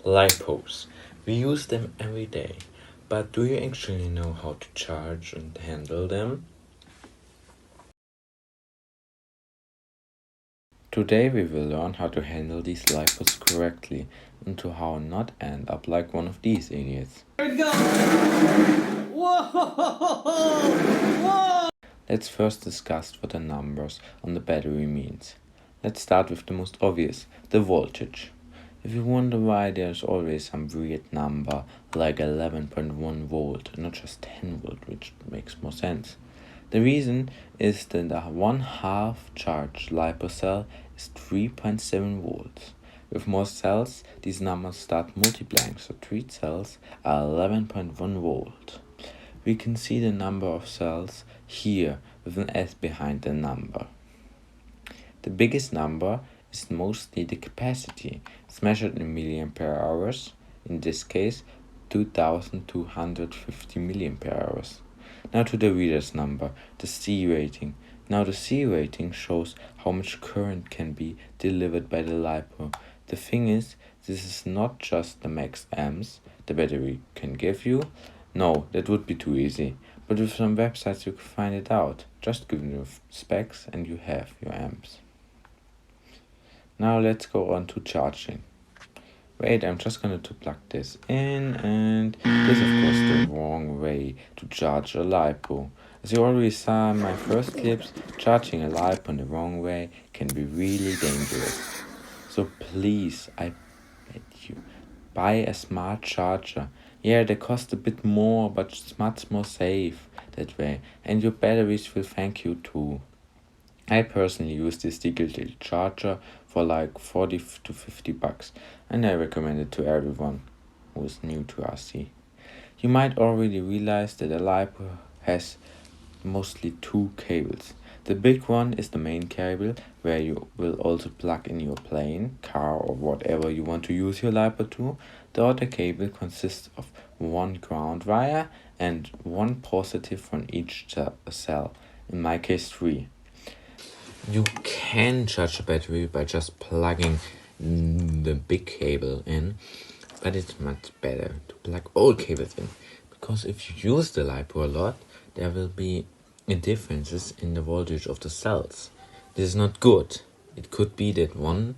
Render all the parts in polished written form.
Lipos. We use them every day, but do you actually know how to charge and handle them? Today we will learn how to handle these Lipos correctly and to how not end up like one of these idiots. Here we go! Whoa! Whoa! Let's first discuss what the numbers on the battery means. Let's start with the most obvious, the voltage. If you wonder why there's always some weird number like 11.1 volt, not just 10 volt, which makes more sense. The reason is that the 1/2 charged Lipo cell is 3.7 volts. With more cells, these numbers start multiplying, so 3 cells are 11.1 volt. We can see the number of cells here with an S behind the number. The biggest number is mostly the capacity. It's measured in milliampere hours, in this case 2250 milliampere hours. Now to the reader's number, the C rating. Now the C rating shows how much current can be delivered by the Lipo. The thing is, this is not just the max amps the battery can give you. No, that would be too easy. But with some websites you can find it out. Just give them your specs and you have your amps. Now let's go on to charging. Wait, I'm just going to plug this in, and this is of course the wrong way to charge a Lipo. As you already saw in my first clips, charging a Lipo in the wrong way can be really dangerous. So please, I beg you, buy a smart charger. Yeah, they cost a bit more, but it's much more safe that way, and your batteries will thank you too. I personally use this digital charger for like 40 to 50 bucks, and I recommend it to everyone who is new to RC. You might already realize that a Lipo has mostly 2 cables. The big one is the main cable, where you will also plug in your plane, car, or whatever you want to use your Lipo to. The other cable consists of 1 ground wire and 1 positive from each cell, in my case 3. You can charge a battery by just plugging the big cable in, but it's much better to plug all cables in, because if you use the Lipo a lot, there will be differences in the voltage of the cells. This is not good. It could be that one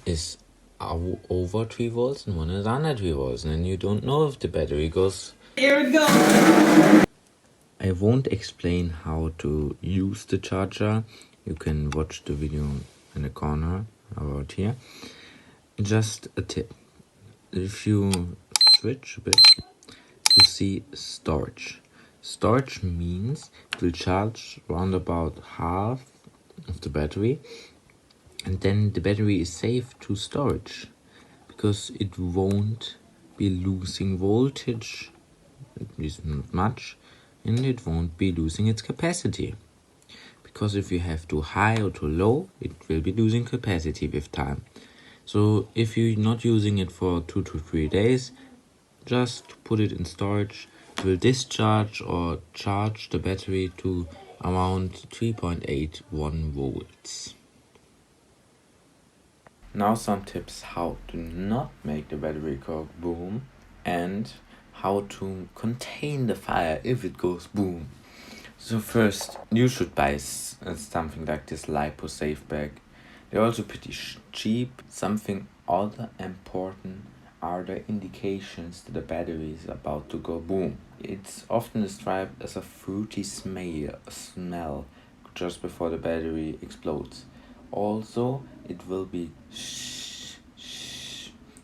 is over 3 volts and one is under 3 volts, and then you don't know if the battery goes. Here it goes! I won't explain how to use the charger. You can watch the video in the corner about here. Just a tip. If you switch a bit, you see storage. Storage means it will charge around about half of the battery, and then the battery is safe to storage because it won't be losing voltage, at least not much, and it won't be losing its capacity. Because if you have too high or too low, it will be losing capacity with time. So if you're not using it for 2 to 3 days, just put it in storage. It will discharge or charge the battery to around 3.81 volts. Now some tips how to not make the battery go boom and how to contain the fire if it goes boom. So first, you should buy something like this Lipo safe bag. They're also pretty cheap. Something other important are the indications that the battery is about to go boom. It's often described as a fruity smell just before the battery explodes. Also, it will be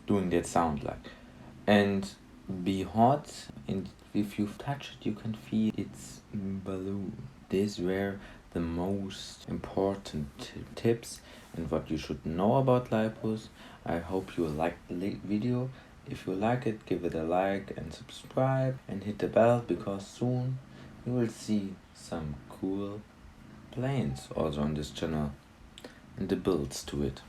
doing that sound like, and be hot, and if you touch it you can feel its balloon. These were the most important tips and what you should know about Lipos. I hope you liked the video. If you like it, give it a like and subscribe and hit the bell, because soon you will see some cool planes also on this channel and the builds to it.